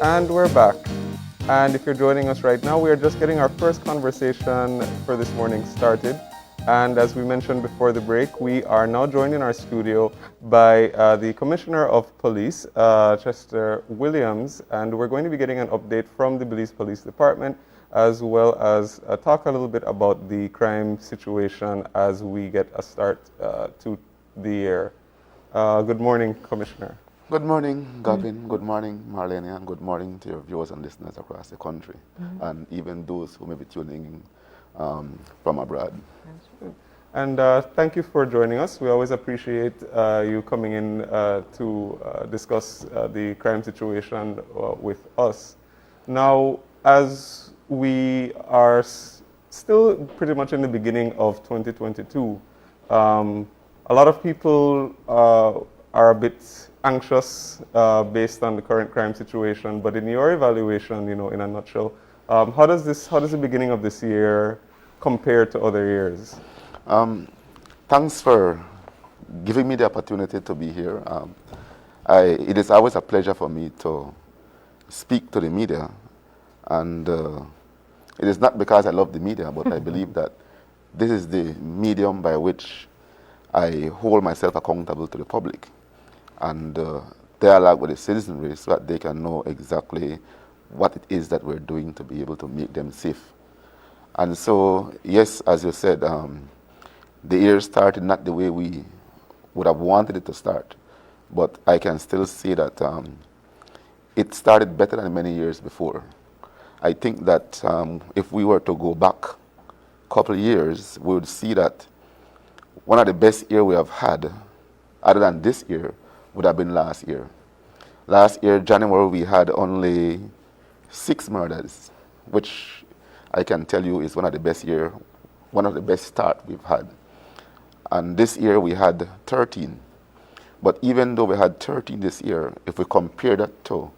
And we're back. And if you're joining us right now, we are just getting our first conversation for this morning started. And as we mentioned before the break, we are now joined in our studio by the Commissioner of Police, Chester Williams, and we're going to be getting an update from the Belize Police Department, as well as talk a little bit about the crime situation as we get a start to the year. Good morning, Commissioner. Good morning, Gavin. Good morning, Marlene, and good morning to your viewers and listeners across the country, and even those who may be tuning in from abroad. And thank you for joining us. We always appreciate you coming in to discuss the crime situation with us. Now, as we are still pretty much in the beginning of 2022, a lot of people are a bit anxious based on the current crime situation. But in your evaluation, in a nutshell, how does the beginning of this year compare to other years? Thanks for giving me the opportunity to be here. It is always a pleasure for me to speak to the media, and it is not because I love the media, but I believe that this is the medium by which I hold myself accountable to the public and dialogue with the citizenry so that they can know exactly what it is that we're doing to be able to make them safe. And so, yes, as you said, the year started not the way we would have wanted it to start, but I can still say that it started better than many years before. I think that if we were to go back a couple of years, we would see that one of the best years we have had, other than this year, would have been last year. Last year, January, we had only 6 murders, which I can tell you is one of the best start we've had. And this year we had 13. But even though we had 13 this year, if we compare that to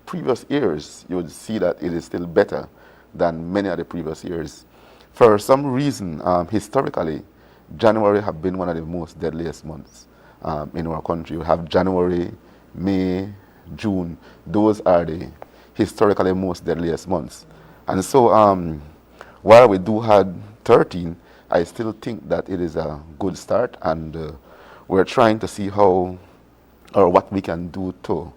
previous years, you would see that it is still better than many of the previous years. For some reason, historically, January have been one of the most deadliest months in our country. We have January, May, June. Those are the historically most deadliest months. And so while we do have 13, I still think that it is a good start, and we're trying to see how or what we can do to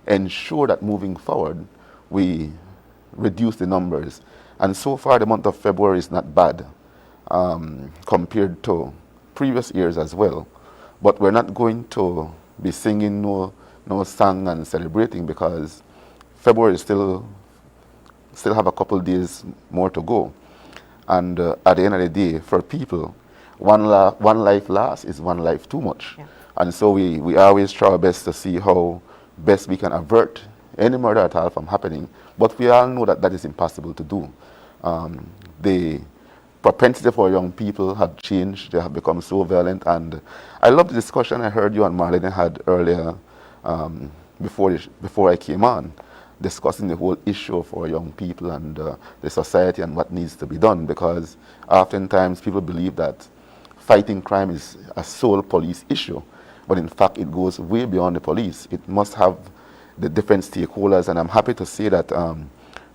ensure that moving forward we reduce the numbers. And so far the month of February is not bad compared to previous years as well. But we're not going to be singing no song and celebrating, because February is still have a couple days more to go. And at the end of the day, for people, one life lost is one life too much. Yeah. And so we always try our best to see how best we can avert any murder at all from happening. But we all know that that is impossible to do. The propensity for young people have changed. They have become so violent. And I love the discussion I heard you and Marlene had earlier before I came on, discussing the whole issue for young people and the society and what needs to be done, because oftentimes people believe that fighting crime is a sole police issue, but in fact it goes way beyond the police. It must have the different stakeholders, and I'm happy to say that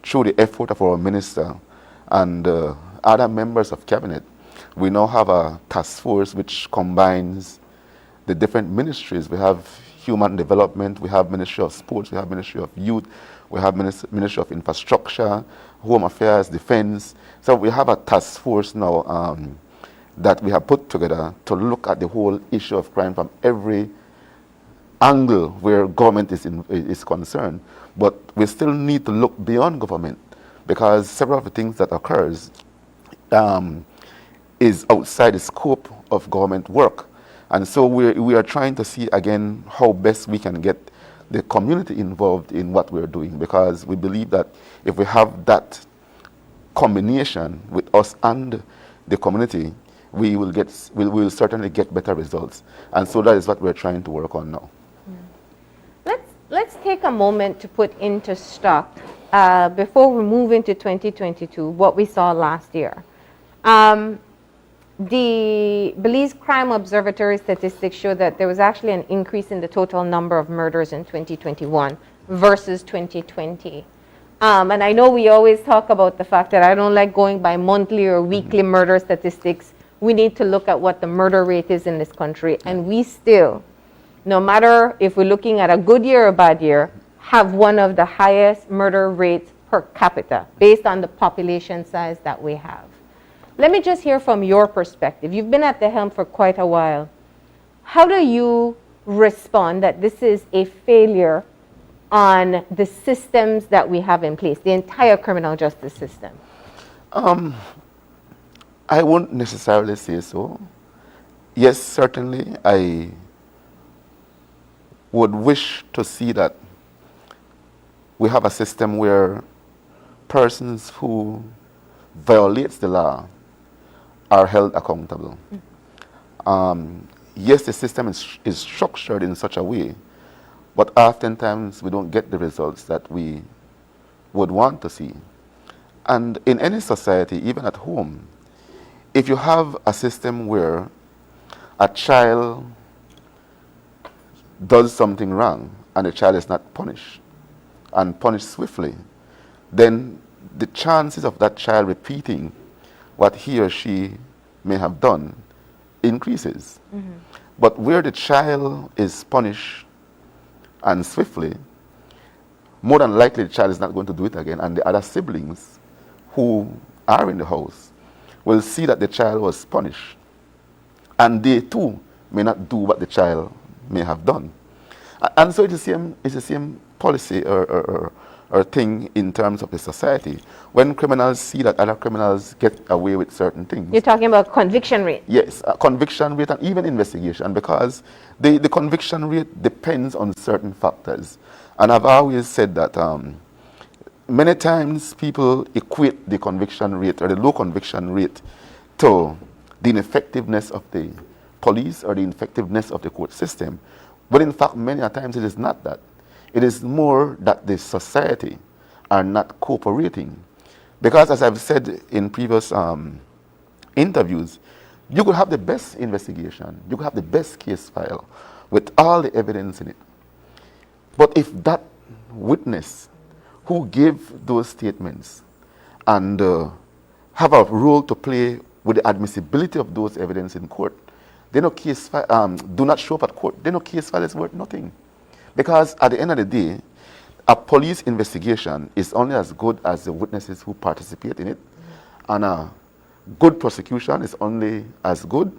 through the effort of our minister and other members of cabinet, we now have a task force which combines the different ministries. We have human development, we have Ministry of Sports, we have Ministry of Youth, we have Ministry of Infrastructure, Home Affairs, Defense. So we have a task force now that we have put together to look at the whole issue of crime from every angle where government is concerned. But we still need to look beyond government, because several of the things that occurs is outside the scope of government work. And so we are trying to see again how best we can get the community involved in what we're doing, because we believe that if we have that combination with us and the community, we will certainly get better results. And so that is what we're trying to work on now. Let's take a moment to put into stock, before we move into 2022, what we saw last year. The Belize Crime Observatory statistics show that there was actually an increase in the total number of murders in 2021 versus 2020. And I know we always talk about the fact that I don't like going by monthly or weekly murder statistics. We need to look at what the murder rate is in this country. And we still, no matter if we're looking at a good year or a bad year, have one of the highest murder rates per capita based on the population size that we have. Let me just hear from your perspective. You've been at the helm for quite a while. How do you respond that this is a failure on the systems that we have in place, the entire criminal justice system? I won't necessarily say so. Yes, certainly, I would wish to see that we have a system where persons who violates the law are held accountable. Yes, the system is structured in such a way, but oftentimes we don't get the results that we would want to see. And in any society, even at home, if you have a system where a child does something wrong and the child is not punished, and punished swiftly, then the chances of that child repeating what he or she may have done increases. But where the child is punished and swiftly, more than likely the child is not going to do it again, and the other siblings who are in the house will see that the child was punished, and they too may not do what the child may have done. And so it's the same policy or thing in terms of the society. When criminals see that other criminals get away with certain things. You're talking about conviction rate? Yes, conviction rate and even investigation, because the conviction rate depends on certain factors. And I've always said that many times people equate the conviction rate or the low conviction rate to the ineffectiveness of the police or the ineffectiveness of the court system. But in fact, many a times it is not that. It is more that the society are not cooperating. Because as I've said in previous interviews, you could have the best investigation, you could have the best case file with all the evidence in it. But if that witness who gave those statements and have a role to play with the admissibility of those evidence in court, then no case file, do not show up at court, then no case file is worth nothing. Because at the end of the day, a police investigation is only as good as the witnesses who participate in it, and a good prosecution is only as good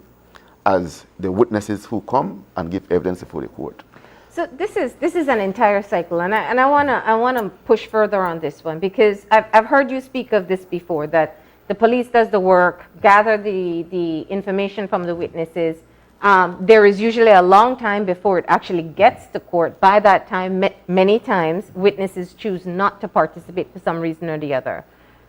as the witnesses who come and give evidence before the court. So this is an entire cycle, and I wanna push further on this one, because I've heard you speak of this before, that the police does the work, gather the information from the witnesses. There is usually a long time before it actually gets to court. By that time, many times, witnesses choose not to participate for some reason or the other.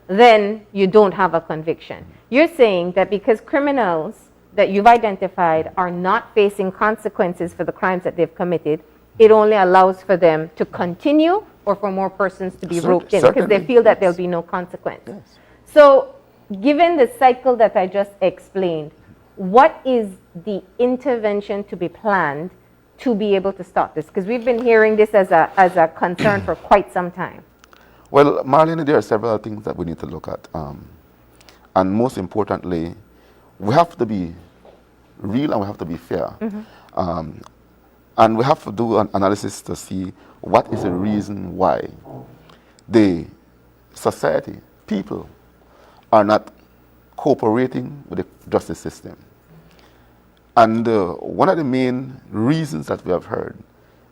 Then you don't have a conviction. You're saying that because criminals that you've identified are not facing consequences for the crimes that they've committed, it only allows for them to continue or for more persons to be roped in because they feel that there'll be no consequence. Yes. So given the cycle that I just explained, what is the intervention to be planned to be able to stop this? Because we've been hearing this as a concern for quite some time. Well, Marlene, there are several things that we need to look at. And most importantly, we have to be real and we have to be fair. And we have to do an analysis to see what is the reason why the society, people, are not cooperating with the justice system. And one of the main reasons that we have heard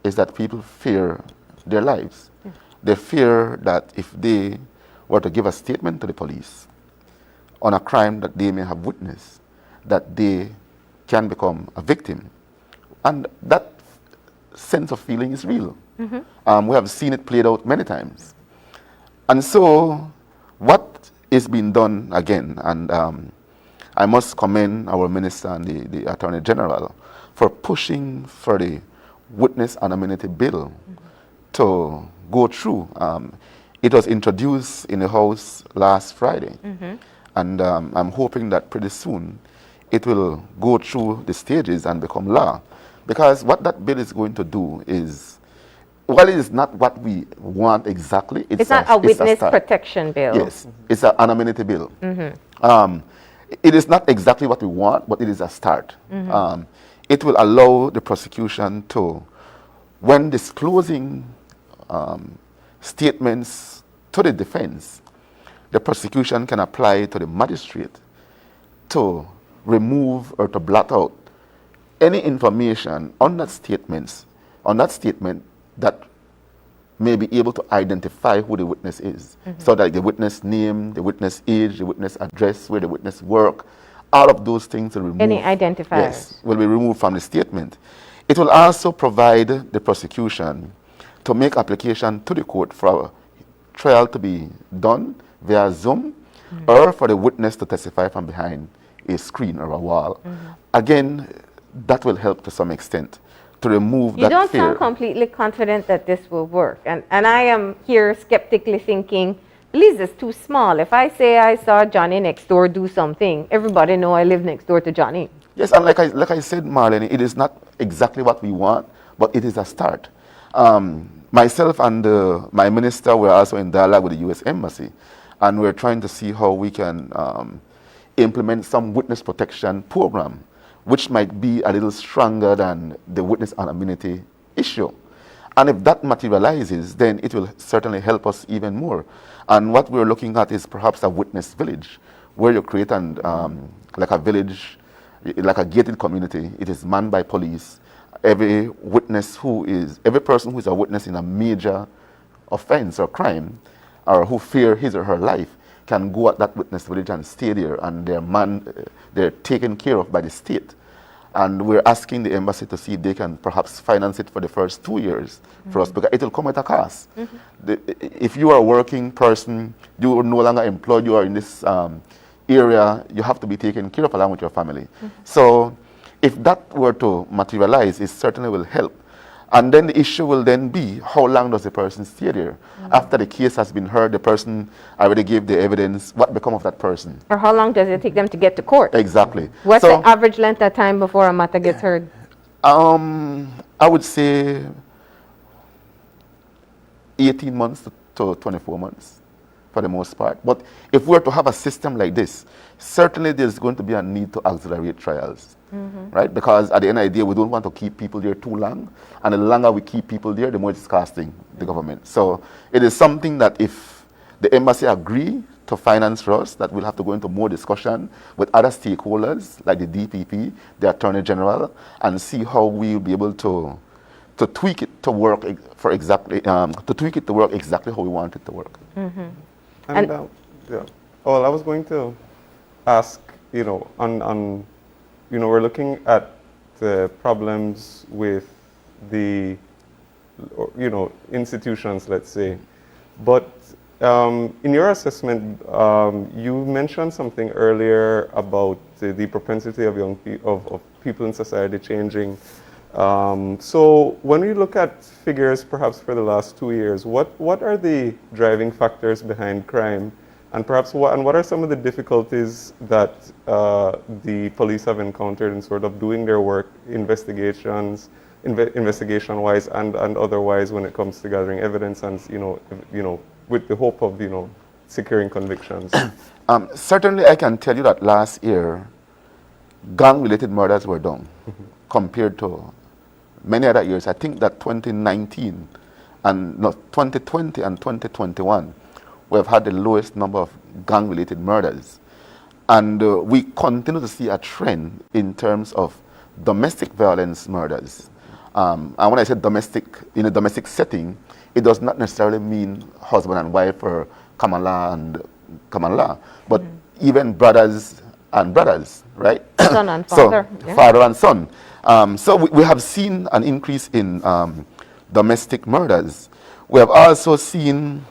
is that people fear their lives. They fear that if they were to give a statement to the police on a crime that they may have witnessed, that they can become a victim. And that sense of feeling is real. We have seen it played out many times. And so what is being done again, and I must commend our minister and the Attorney General for pushing for the witness anonymity bill to go through. It was introduced in the House last Friday, and I'm hoping that pretty soon it will go through the stages and become law. Because what that bill is going to do is while it is not what we want exactly, It's not a it's witness start. protection bill. Yes, it's an anonymity bill. It is not exactly what we want, but it is a start. It will allow the prosecution to, when disclosing statements to the defense, the prosecution can apply to the magistrate to remove or to blot out any information on that statement that may be able to identify who the witness is. So that the witness name, the witness age, the witness address, where the witness work, all of those things will remove. Any identifiers. Yes, will be removed from the statement. It will also provide the prosecution to make application to the court for a trial to be done via Zoom, or for the witness to testify from behind a screen or a wall. Again, that will help to some extent to remove You that don't fear. sound completely confident that this will work. And I am here skeptically thinking, Belize is too small. If I say I saw Johnny next door do something, everybody know I live next door to Johnny. Yes, and like I said, Marlene, it is not exactly what we want, but it is a start. Myself and my minister were also in dialogue with the U.S. Embassy, and we're trying to see how we can implement some witness protection program, which might be a little stronger than the witness anonymity issue. And if that materializes, then it will certainly help us even more. And what we're looking at is perhaps a witness village, where you create like a village, like a gated community. It is manned by police. Every person who is a witness in a major offense or crime, or who fear his or her life, can go at that witness village and stay there, and they're taken care of by the state. And we're asking the embassy to see if they can perhaps finance it for the first 2 years for us, because it will come at a cost. If you are a working person, you are no longer employed, you are in this area, you have to be taken care of along with your family. So if that were to materialize, it certainly will help. And then the issue will then be, how long does the person stay there? After the case has been heard, the person already gave the evidence, what become of that person? Or how long does it take them to get to court? Exactly. What's So, the average length of time before a matter gets heard? I would say 18 months to 24 months for the most part. But if we were to have a system like this, certainly there's going to be a need to accelerate trials, right? Because at the end of the day, we don't want to keep people there too long. And the longer we keep people there, the more it's costing the government. So it is something that if the embassy agree to finance for us, that we'll have to go into more discussion with other stakeholders, like the DPP, the Attorney General, and see how we'll be able to tweak it to work exactly how we want it to work. And yeah. Well, I was going to ask, we're looking at the problems with the, institutions, let's say. But in your assessment, you mentioned something earlier about the propensity of of people in society changing. So when we look at figures perhaps for the last 2 years, what are the driving factors behind crime? And perhaps what are some of the difficulties that the police have encountered in sort of doing their work, investigation-wise and otherwise, when it comes to gathering evidence and with the hope of securing convictions? Certainly, I can tell you that last year, gang-related murders were down compared to many other years. I think that 2020 and 2021, we have had the lowest number of gang-related murders. And we continue to see a trend in terms of domestic violence murders. And when I say domestic, in a domestic setting, it does not necessarily mean husband and wife or common law and common law, but even brothers and brothers, right? Son and father. So, father and son. So we have seen an increase in domestic murders. We have also seen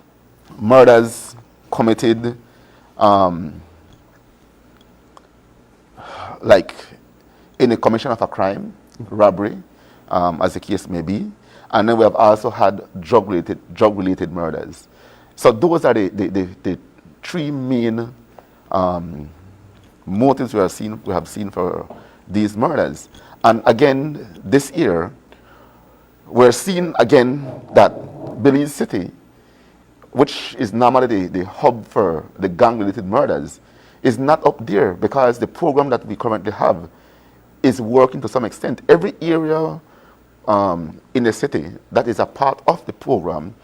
murders committed like in the commission of a crime, robbery, as the case may be. And then we have also had drug-related murders. So those are the three main motives we have seen for these murders. And again, this year, we're seeing again that Belize City, which is normally the hub for the gang-related murders, is not up there because the program that we currently have is working to some extent. Every area in the city that is a part of the program,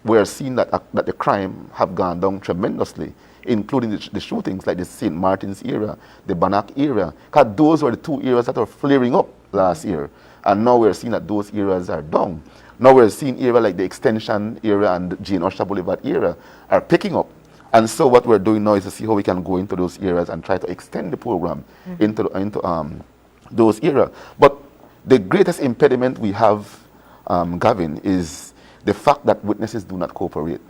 we're seeing that the crime have gone down tremendously, including the shootings like the St. Martin's area, the Bannock area, because those were the two areas that were flaring up last year. And now we're seeing that those areas are down. Now we're seeing area like the Extension area and the Jane Usher Boulevard area are picking up. And so what we're doing now is to see how we can go into those areas and try to extend the program into those areas. But the greatest impediment we have, Gavin, is the fact that witnesses do not cooperate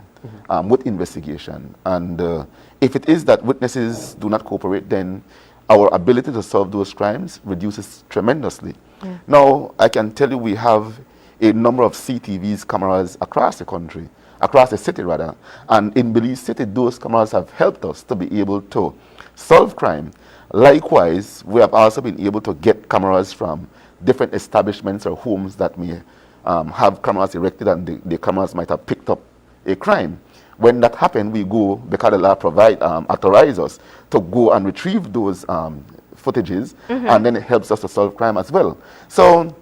with investigation. And if it is that witnesses do not cooperate, then our ability to solve those crimes reduces tremendously. Yeah. Now, I can tell you we have a number of CTVs cameras across the country, across the city rather, and in Belize City, those cameras have helped us to be able to solve crime. Likewise, we have also been able to get cameras from different establishments or homes that may have cameras erected, and the cameras might have picked up a crime. When that happens, we go, because the law authorize us to go and retrieve those footages, and then it helps us to solve crime as well. So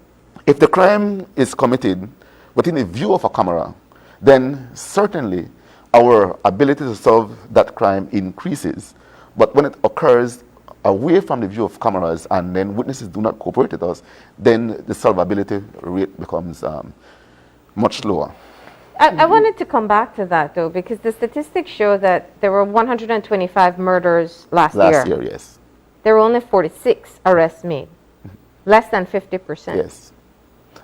if the crime is committed within the view of a camera, then certainly our ability to solve that crime increases. But when it occurs away from the view of cameras and then witnesses do not cooperate with us, then the solvability rate becomes much lower. I wanted to come back to that, though, because the statistics show that there were 125 murders last year. Last year, yes. There were only 46 arrests made, less than 50%. Yes.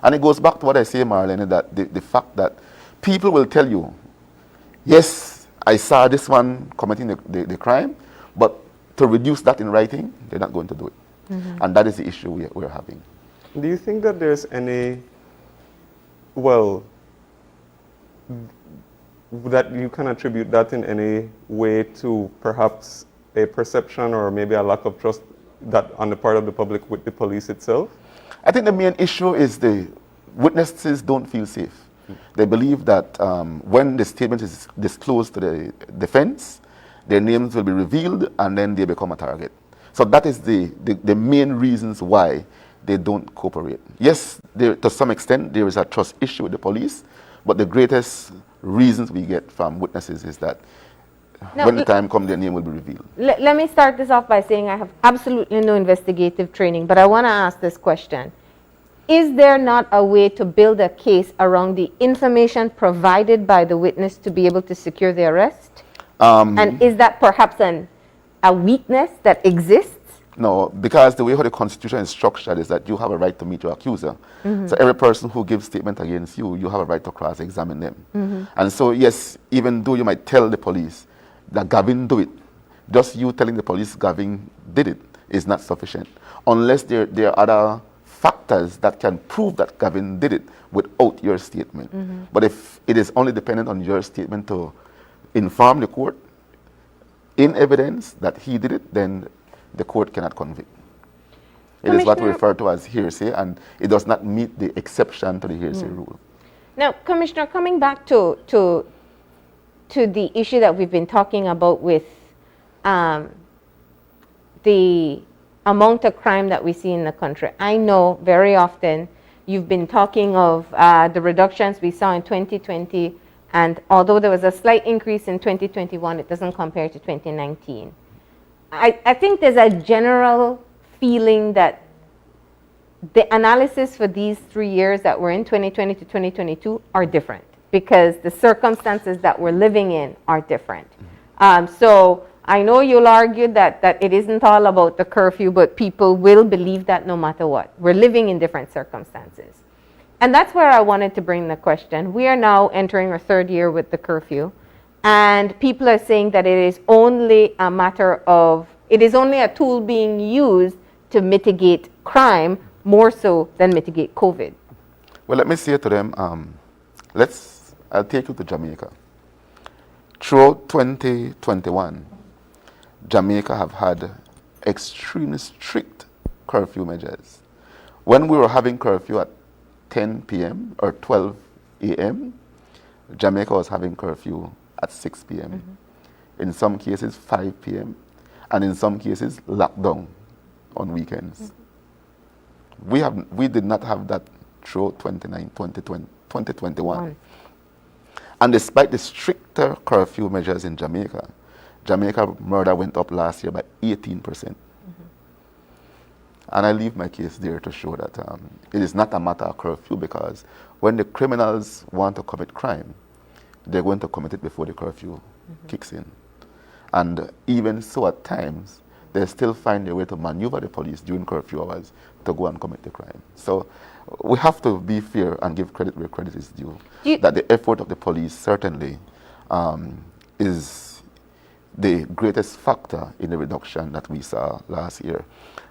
And it goes back to what I say, Marlene, that the fact that people will tell you, yes, I saw this one committing the crime, but to reduce that in writing, they're not going to do it. And that is the issue we're having. Do you think that there's any, well, that you can attribute that in any way to perhaps a perception or maybe a lack of trust that on the part of the public with the police itself? I think the main issue is the witnesses don't feel safe. They believe that when the statement is disclosed to the defense, their names will be revealed and then they become a target. So that is the main reasons why they don't cooperate. Yes, to some extent there is a trust issue with the police, but the greatest reasons we get from witnesses is that when the time comes, their name will be revealed. Let me start this off by saying I have absolutely no investigative training, but I want to ask this question. Is there not a way to build a case around the information provided by the witness to be able to secure the arrest? And is that perhaps a weakness that exists? No, because the way how the Constitution is structured is that you have a right to meet your accuser. So every person who gives statement against you, you have a right to cross-examine them. And so, yes, even though you might tell the police that Gavin do it, just you telling the police Gavin did it is not sufficient, unless there are other factors that can prove that Gavin did it without your statement. But if it is only dependent on your statement to inform the court in evidence that he did it, then the court cannot convict. It is what we refer to as hearsay, and it does not meet the exception to the hearsay rule. Now, Commissioner, coming back to the issue that we've been talking about with the amount of crime that we see in the country, I know very often you've been talking of the reductions we saw in 2020, and although there was a slight increase in 2021, it doesn't compare to 2019. I think there's a general feeling that the analysis for these 3 years that we're in, 2020 to 2022, are different because the circumstances that we're living in are different. So I know you'll argue that it isn't all about the curfew, but people will believe that no matter what. We're living in different circumstances. And that's where I wanted to bring the question. We are now entering our 3rd year with the curfew. And people are saying that it is only a matter of, it is only a tool being used to mitigate crime more so than mitigate COVID. Well, let me say to them, I'll take you to Jamaica. Throughout 2021, Jamaica have had extremely strict curfew measures. When we were having curfew at 10 p.m. or 12 a.m., Jamaica was having curfew at 6 p.m. In some cases, 5 p.m. and in some cases, lockdown on weekends. We did not have that throughout 2021. And despite the stricter curfew measures in Jamaica, Jamaica murder went up last year by 18%. And I leave my case there to show that it is not a matter of curfew, because when the criminals want to commit crime, they're going to commit it before the curfew kicks in. And even so, at times, they still find a way to maneuver the police during curfew hours to go and commit the crime. So we have to be fair and give credit where credit is due. That the effort of the police certainly is the greatest factor in the reduction that we saw last year.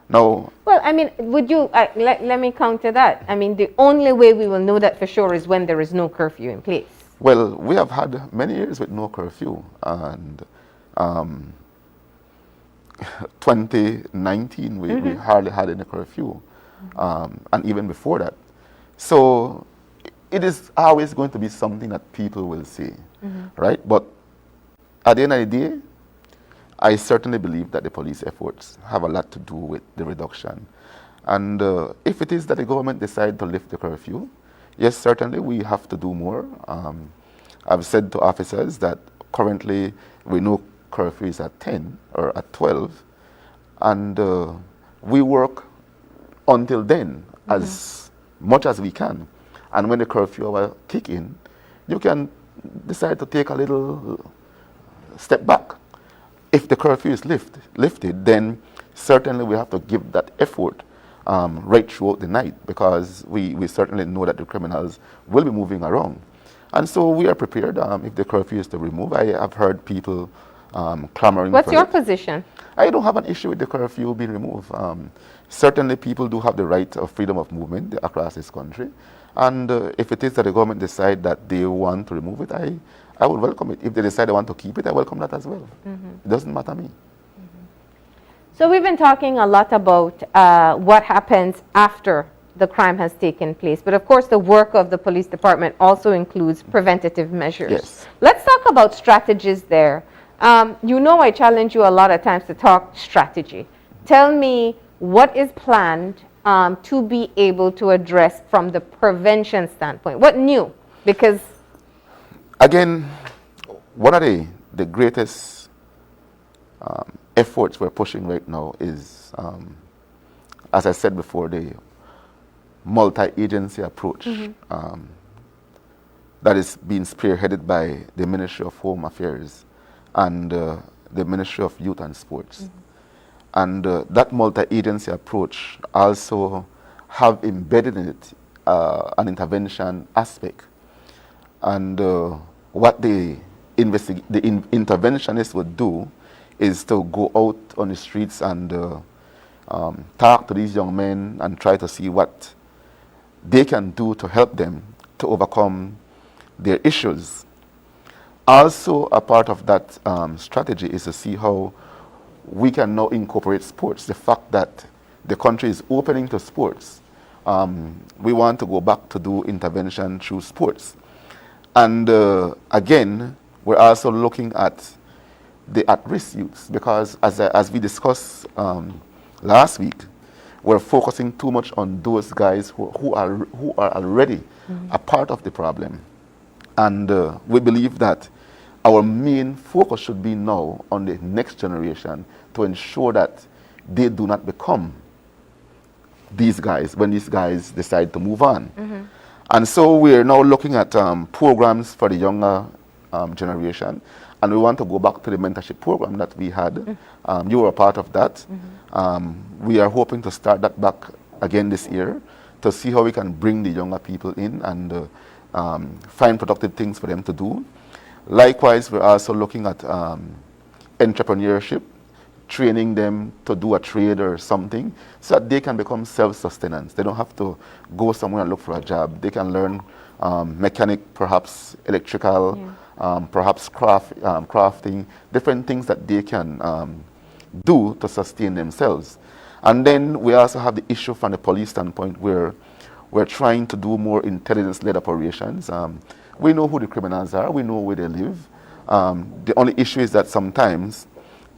Now, well, I mean, would you, let me counter that. I mean, the only way we will know that for sure is when there is no curfew in place. Well, we have had many years with no curfew, and 2019 we hardly had any curfew, and even before that. So it is always going to be something that people will say, right? But at the end of the day, I certainly believe that the police efforts have a lot to do with the reduction. And if it is that the government decide to lift the curfew, yes, certainly we have to do more. I've said to officers that currently we know curfew is at 10 or at 12, and we work until then as much as we can. And when the curfew hour kick in, you can decide to take a little step back. If the curfew is lifted, then certainly we have to give that effort right throughout the night, because we certainly know that the criminals will be moving around. And so we are prepared if the curfew is to remove. I have heard people clamoring What's for your it. position? I don't have an issue with the curfew being removed. Certainly people do have the right of freedom of movement across this country. And if it is that the government decide that they want to remove it, I would welcome it. If they decide they want to keep it, I welcome that as well. It doesn't matter to me. So we've been talking a lot about what happens after the crime has taken place. But of course, the work of the police department also includes preventative measures. Yes. Let's talk about strategies there. You know, I challenge you a lot of times to talk strategy. Tell me what is planned to be able to address from the prevention standpoint. What new? Because again, one of the greatest efforts we're pushing right now is, as I said before, the multi-agency approach that is being spearheaded by the Ministry of Home Affairs and the Ministry of Youth and Sports. And that multi-agency approach also have embedded in it an intervention aspect. And what the interventionists would do is to go out on the streets and talk to these young men and try to see what they can do to help them to overcome their issues. Also, a part of that strategy is to see how we can now incorporate sports. The fact that the country is opening to sports, we want to go back to do intervention through sports. And again, we're also looking at the at-risk youths, because as we discussed last week, we're focusing too much on those guys who are already a part of the problem. And we believe that our main focus should be now on the next generation to ensure that they do not become these guys when these guys decide to move on. And so we're now looking at programs for the younger generation, and we want to go back to the mentorship program that we had. You were a part of that. We are hoping to start that back again this year to see how we can bring the younger people in and find productive things for them to do. Likewise, we're also looking at entrepreneurship, training them to do a trade or something so that they can become self-sustenance. They don't have to go somewhere and look for a job. They can learn mechanic, perhaps electrical, perhaps crafting, different things that they can do to sustain themselves. And then we also have the issue from the police standpoint where We're trying to do more intelligence-led operations. We know who the criminals are. We know where they live. The only issue is that sometimes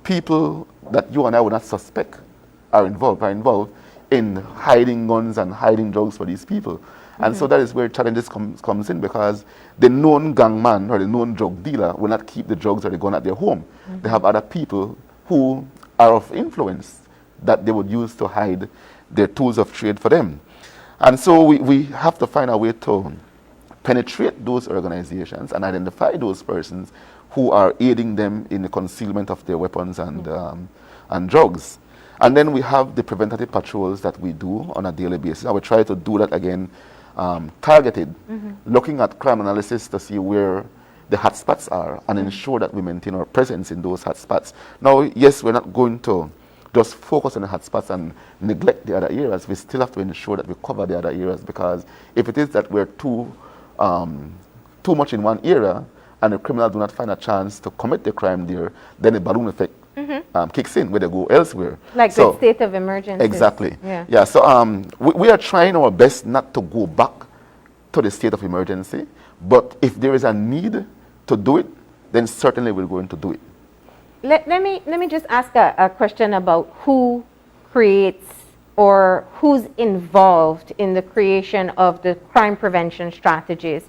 people that you and I would not suspect are involved in hiding guns and hiding drugs for these people. And so that is where challenges comes in, because the known gangman or the known drug dealer will not keep the drugs or the gun at their home. They have other people who are of influence that they would use to hide their tools of trade for them. And so we have to find a way to penetrate those organizations and identify those persons who are aiding them in the concealment of their weapons and drugs. And then we have the preventative patrols that we do on a daily basis. And we try to do that again, targeted, looking at crime analysis to see where the hotspots are and ensure that we maintain our presence in those hotspots. Now, yes, we're not going to just focus on the hotspots and neglect the other areas. We still have to ensure that we cover the other areas, because if it is that we're too much in one area and the criminals do not find a chance to commit the crime there, then the balloon effect kicks in where they go elsewhere. Like the state of emergency. Exactly. Yeah. So we are trying our best not to go back to the state of emergency, but if there is a need to do it, then certainly we're going to do it. Let me just ask a question about who creates or who's involved in the creation of the crime prevention strategies.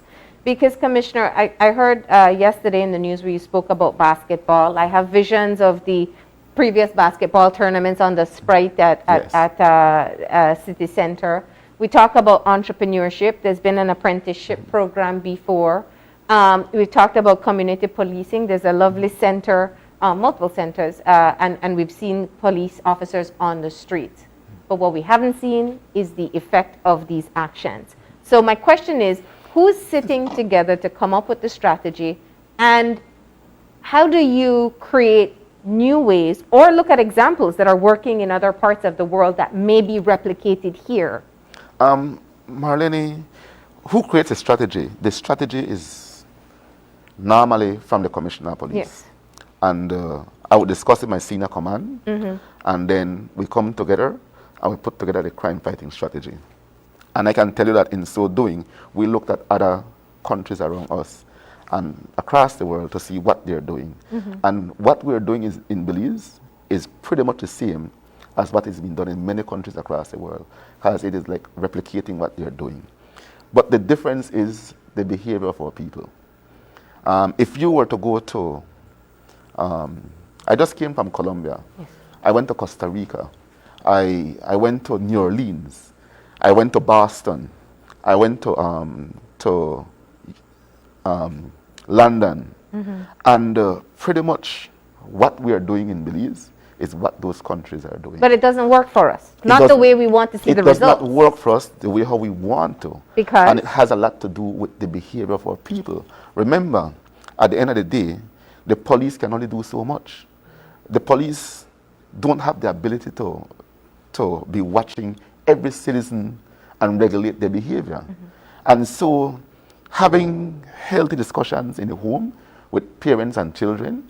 Because, Commissioner, I heard yesterday in the news where you spoke about basketball. I have visions of the previous basketball tournaments on the Sprite at City Center. We talk about entrepreneurship. There's been an apprenticeship program before. We've talked about community policing. There's a lovely center, multiple centers, and we've seen police officers on the streets. But what we haven't seen is the effect of these actions. So my question is, who's sitting together to come up with the strategy, and how do you create new ways or look at examples that are working in other parts of the world that may be replicated here? Marlene, who creates a strategy? The strategy is normally from the Commissioner of Police. Yes. And I would discuss it with my senior command, and then we come together and we put together the crime fighting strategy. And I can tell you that in so doing, we looked at other countries around us and across the world to see what they're doing. And what we're doing is in Belize is pretty much the same as what is being done in many countries across the world, because it is like replicating what they're doing. But the difference is the behavior of our people. If you were to go to, I just came from Colombia. Yes. I went to Costa Rica. I went to New Orleans. I went to Boston. I went to London. And pretty much what we are doing in Belize is what those countries are doing. But it doesn't work for us. Not the way we want to see the results. It does not work for us the way how we want to. Because? And it has a lot to do with the behavior of our people. Remember, at the end of the day, the police can only do so much. The police don't have the ability to be watching every citizen and regulate their behavior. And so having healthy discussions in the home with parents and children,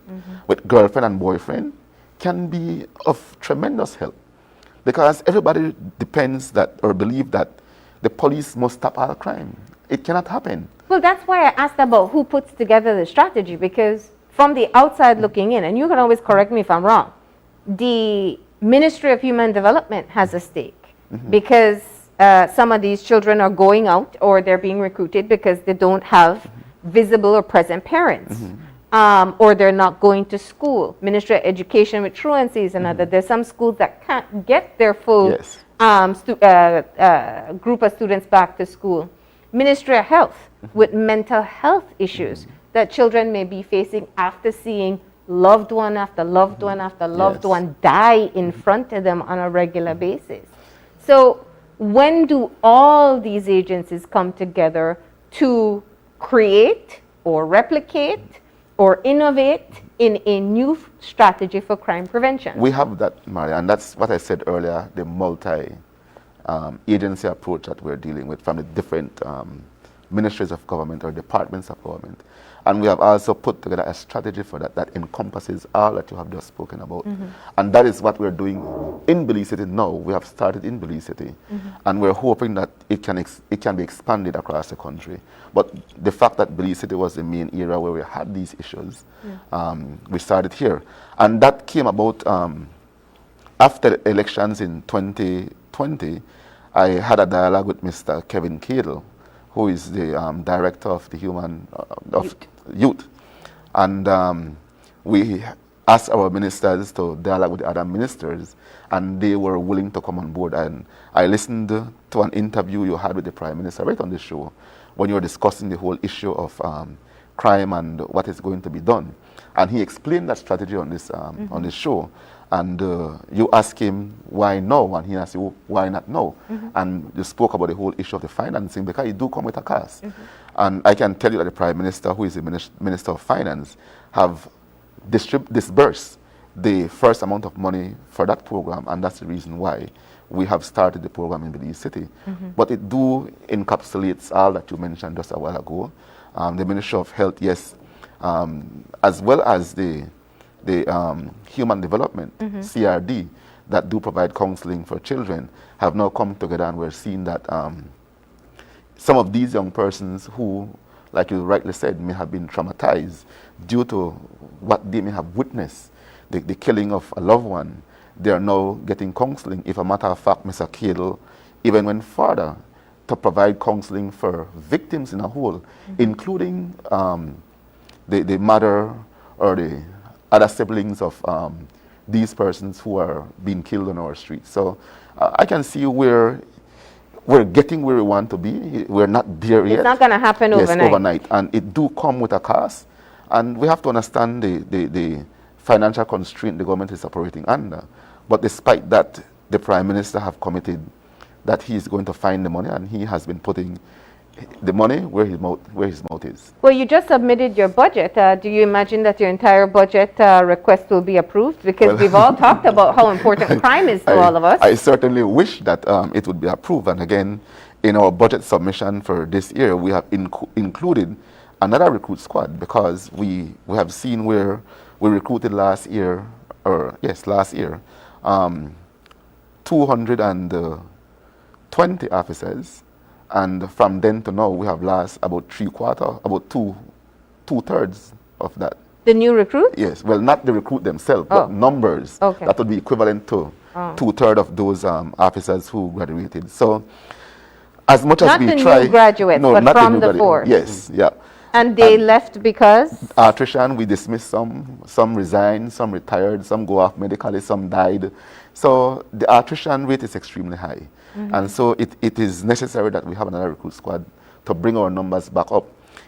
with girlfriend and boyfriend, can be of tremendous help. Because everybody depends that or believe that the police must stop all crime. It cannot happen. Well, that's why I asked about who puts together the strategy, because from the outside looking in, and you can always correct me if I'm wrong, the Ministry of Human Development has a stake, because some of these children are going out or they're being recruited because they don't have visible or present parents, or they're not going to school. Ministry of Education with truancy is another. There's some schools that can't get their full group of students back to school. Ministry of Health with mental health issues that children may be facing after seeing loved one after loved one after loved one die in front of them on a regular basis. So when do all these agencies come together to create or replicate or innovate in a new strategy for crime prevention? We have that, Maria, and that's what I said earlier, the multi-agency approach that we're dealing with from the different ministries of government or departments of government. And we have also put together a strategy for that encompasses all that you have just spoken about. And that is what we're doing in Belize City now. We have started in Belize City, and we're hoping that it can be expanded across the country. But the fact that Belize City was the main area where we had these issues, we started here. And that came about after the elections in 2020. I had a dialogue with Mr. Kevin Cadle, who is the director of the Youth. And we asked our ministers to dialogue with the other ministers, and they were willing to come on board. And I listened to an interview you had with the Prime Minister right on the show when you were discussing the whole issue of crime and what is going to be done. And he explained that strategy on this show. And you asked him why no, and he asked you why not no. And you spoke about the whole issue of the financing, because it do come with a cost. And I can tell you that the Prime Minister, who is the Minister of Finance, have disbursed the first amount of money for that program, and that's the reason why we have started the program in Belize City. But it do encapsulates all that you mentioned just a while ago. The Ministry of Health, yes, as well as the Human Development, CRD, that do provide counseling for children, have now come together, and we're seeing that some of these young persons who, like you rightly said, may have been traumatized due to what they may have witnessed, the killing of a loved one, they are now getting counseling. If a matter of fact, Mr. Cadle even went further to provide counseling for victims in a whole, including the mother or the other siblings of these persons who are being killed on our streets. So I can see we're getting where we want to be. We're not there yet. It's not going to happen overnight. Yes, overnight. And it do come with a cost. And we have to understand the financial constraint the government is operating under. But despite that, the Prime Minister have committed that he is going to find the money, and he has been putting the money where his mouth is. Well, you just submitted your budget. Do you imagine that your entire budget request will be approved? Because we've all talked about how important crime is to all of us. I certainly wish that it would be approved. And again, in our budget submission for this year, we have included another recruit squad, because we have seen where we recruited last year, 220 officers. And from then to now, we have lost about two-thirds of that. The new recruits? Yes. Well, not the recruit themselves, but numbers. Okay. That would be equivalent to two-thirds of those officers who graduated. So, as much as we try... Not the new graduates, but from the force. Yes, yeah. And they left because? Attrition, we dismissed some resigned, some retired, some go off medically, some died. So the attrition rate is extremely high. And so it is necessary that we have another recruit squad to bring our numbers back up.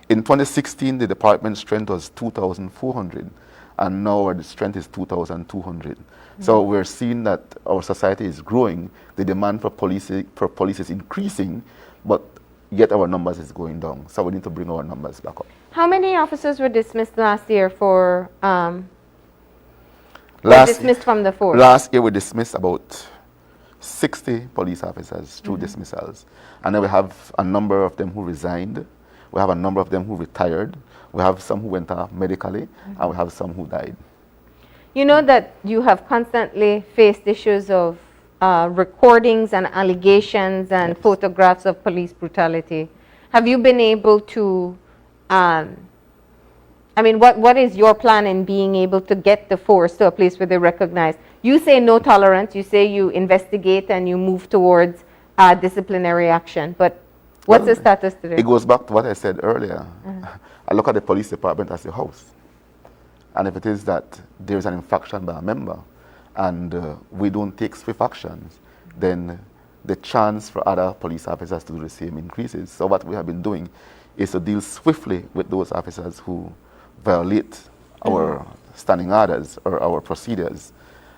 In 2016, the department strength was 2,400, and now our strength is 2,200. So we're seeing that our society is growing, the demand for police is increasing, but yet our numbers is going down. So we need to bring our numbers back up. How many officers were dismissed last year for dismissed from the force? Last year we dismissed about 60 police officers through dismissals. And then we have a number of them who resigned. We have a number of them who retired. We have some who went off medically, and we have some who died. You know that you have constantly faced issues of recordings and allegations and photographs of police brutality. Have you been able to, what is your plan in being able to get the force to a place where they recognize? You say no tolerance, you say you investigate and you move towards disciplinary action, but what's the status today? It goes back to what I said earlier. I look at the police department as a house. And if it is that there is an infraction by a member and we don't take swift actions, then the chance for other police officers to do the same increases. So what we have been doing is to deal swiftly with those officers who violate our standing orders or our procedures.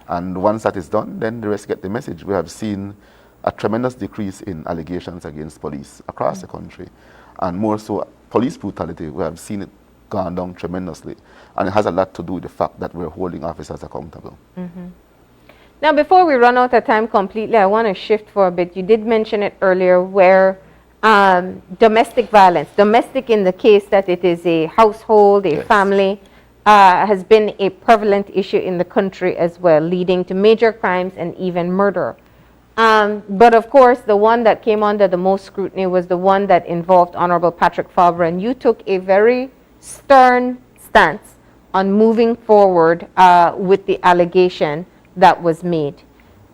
And once that is done, then the rest get the message. We have seen a tremendous decrease in allegations against police across the country. And more so, police brutality, we have seen it gone down tremendously. And it has a lot to do with the fact that we're holding officers accountable. Now, before we run out of time completely, I want to shift for a bit. You did mention it earlier where domestic violence, domestic in the case that it is a household, a family, has been a prevalent issue in the country as well, leading to major crimes and even murder. But of course, the one that came under the most scrutiny was the one that involved Honorable Patrick Fabre, and you took a very stern stance on moving forward with the allegation that was made.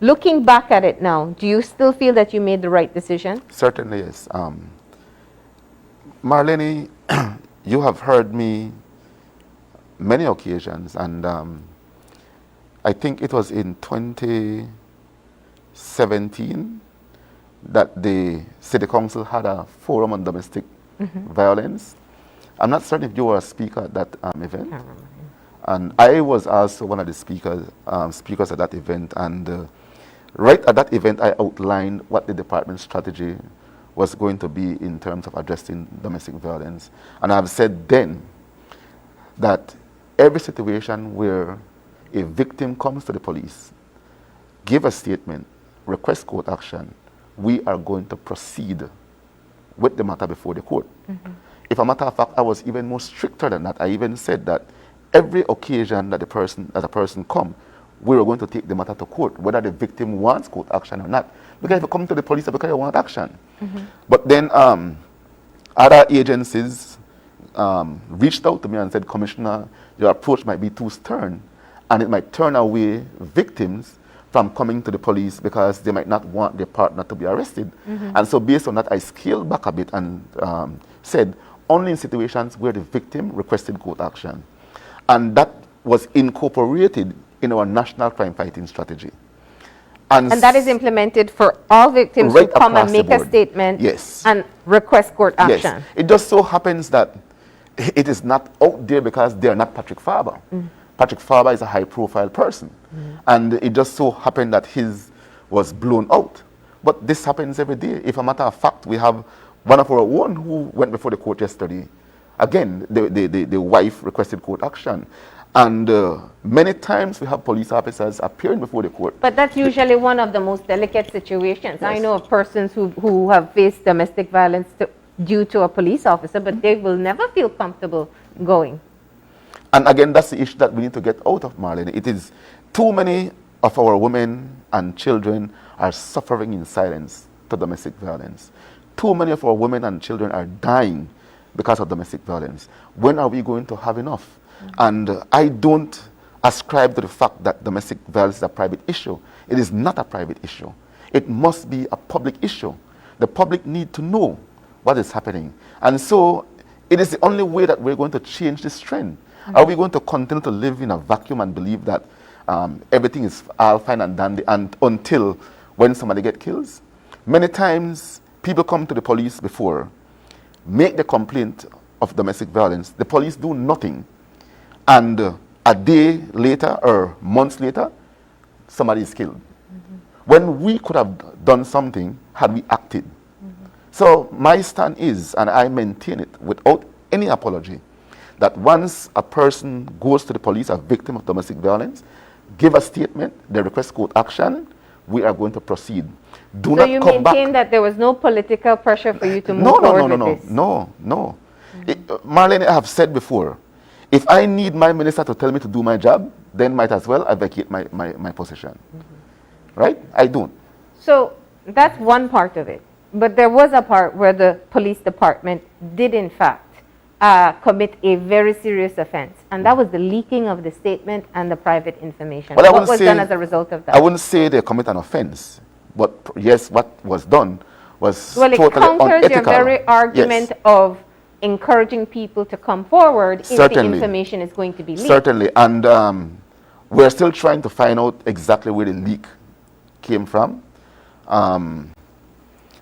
Looking back at it now, do you still feel that you made the right decision? Certainly, yes. Marlene, you have heard me many occasions, and I think it was in 2017 that the City Council had a forum on domestic violence. I'm not certain if you were a speaker at that event. And I was also one of the speakers at that event. And right at that event, I outlined what the department's strategy was going to be in terms of addressing domestic violence. And I've said then that every situation where a victim comes to the police, give a statement, request court action, we are going to proceed with the matter before the court. If a matter of fact, I was even more stricter than that. I even said that every occasion that a person come, we were going to take the matter to court, whether the victim wants court action or not. Because if you come to the police, because you want action. But then other agencies reached out to me and said, Commissioner, your approach might be too stern, and it might turn away victims from coming to the police because they might not want their partner to be arrested. And so based on that, I scaled back a bit and said, only in situations where the victim requested court action. And that was incorporated in our national crime fighting strategy. And that is implemented for all victims right who come and across the make a board. statement Yes. and request court action. Yes. It just so happens that it is not out there because they are not Patrick Fabre. Patrick Fabre is a high-profile person. And it just so happened that his was blown out. But this happens every day. If a matter of fact, we have one of our own who went before the court yesterday. Again, the wife requested court action. And many times we have police officers appearing before the court. But that's usually one of the most delicate situations. Yes. I know of persons who have faced domestic violence due to a police officer, but they will never feel comfortable going. And again, that's the issue that we need to get out of, Marlene. It is too many of our women and children are suffering in silence to domestic violence. Too many of our women and children are dying because of domestic violence. When are we going to have enough? And I don't ascribe to the fact that domestic violence is a private issue. It is not a private issue. It must be a public issue. The public need to know what is happening. And so it is the only way that we're going to change this trend. Are we going to continue to live in a vacuum and believe that everything is all fine and dandy and until when somebody gets killed? Many times people come to the police before, make the complaint of domestic violence. The police do nothing. And a day later or months later, somebody is killed. When we could have done something had we acted. So my stand is, and I maintain it without any apology, that once a person goes to the police, a victim of domestic violence, give a statement, they request court action, we are going to proceed. Do So not you come back. maintain that there was no political pressure for you to move forward with this? No. Marlene, I have said before, if I need my minister to tell me to do my job, then might as well I vacate my position. Right? I don't. So that's one part of it. But there was a part where the police department did in fact commit a very serious offense. And that was the leaking of the statement and the private information. Well, what was done as a result of that? I wouldn't say they commit an offense. But yes, what was done was Well, it totally counters unethical. your very argument Yes. of encouraging people to come forward if the Certainly. information is going to be leaked. Certainly, and we're still trying to find out exactly where the leak came from.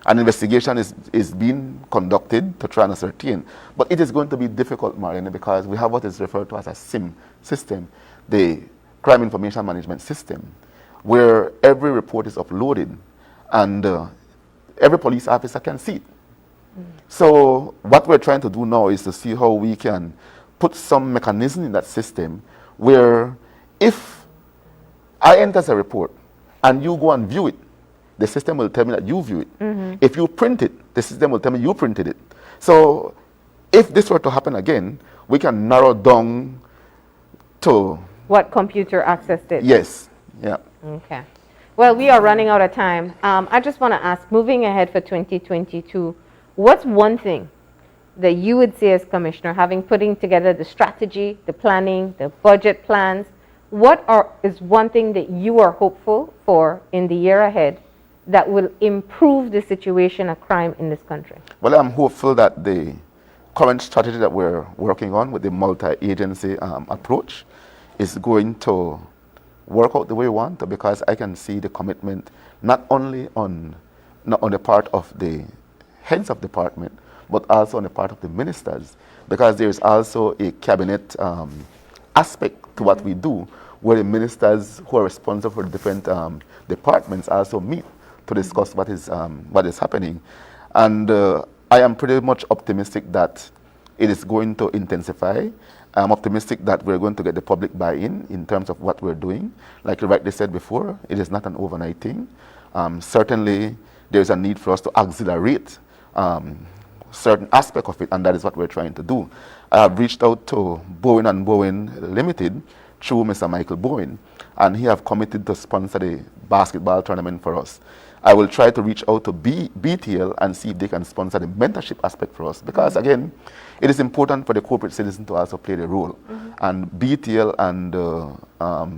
An investigation is being conducted to try and ascertain. But it is going to be difficult, Marlene, because we have what is referred to as a SIM system, the Crime Information Management System, where every report is uploaded and every police officer can see it. So what we're trying to do now is to see how we can put some mechanism in that system where if I enter a report and you go and view it, the system will tell me that you view it. If you print it, the system will tell me you printed it. So if this were to happen again, we can narrow down to, What computer access did? yes, yeah. Okay. Well, we are running out of time. I just want to ask, moving ahead for 2022, what's one thing that you would say as commissioner, having putting together the strategy, the planning, the budget plans, is one thing that you are hopeful for in the year ahead that will improve the situation of crime in this country? Well, I'm hopeful that the current strategy that we're working on with the multi-agency approach is going to work out the way we want to, because I can see the commitment not only on the part of the heads of department, but also on the part of the ministers, because there is also a cabinet aspect to what we do, where the ministers who are responsible for the different departments also meet to discuss what is happening. And I am pretty much optimistic that it is going to intensify. I'm optimistic that we're going to get the public buy-in in terms of what we're doing. Like you rightly said before, it is not an overnight thing. Certainly, there's a need for us to accelerate certain aspect of it, and that is what we're trying to do. I have reached out to Bowen & Bowen Limited through Mr. Michael Bowen, and he have committed to sponsor the basketball tournament for us. I will try to reach out to BTL and see if they can sponsor the mentorship aspect for us, because again, it is important for the corporate citizen to also play the role. And BTL and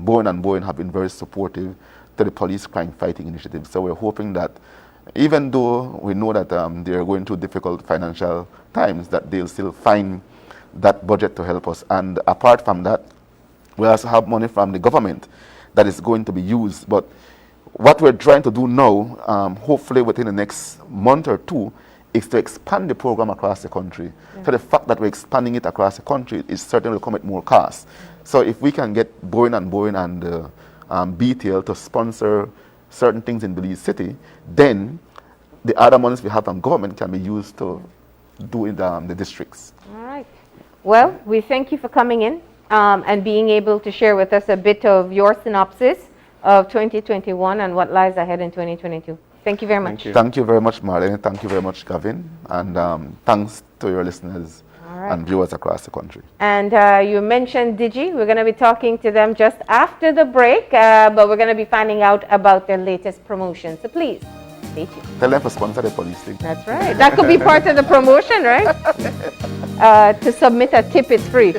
Bowen & Bowen have been very supportive to the police crime fighting initiative. So we're hoping that even though we know that they're going through difficult financial times, that they'll still find that budget to help us. And apart from that, we also have money from the government that is going to be used. But what we're trying to do now, hopefully within the next month or two, is to expand the program across the country. So the fact that we're expanding it across the country is certainly will come at more cost. So if we can get Bowen & Bowen and BTL to sponsor certain things in Belize City, then the other monies we have from government can be used to do in the districts. All right. Well, we thank you for coming in and being able to share with us a bit of your synopsis of 2021 and what lies ahead in 2022. Thank you very much. Thank you very much, Marlene. Thank you very much, Gavin. And thanks to your listeners and viewers across the country. And you mentioned Digi. We're going to be talking to them just after the break, but we're going to be finding out about their latest promotion. So please, stay tuned. Tell them to sponsor the police thing. That's right. That could be part of the promotion, right? To submit a tip, it's free.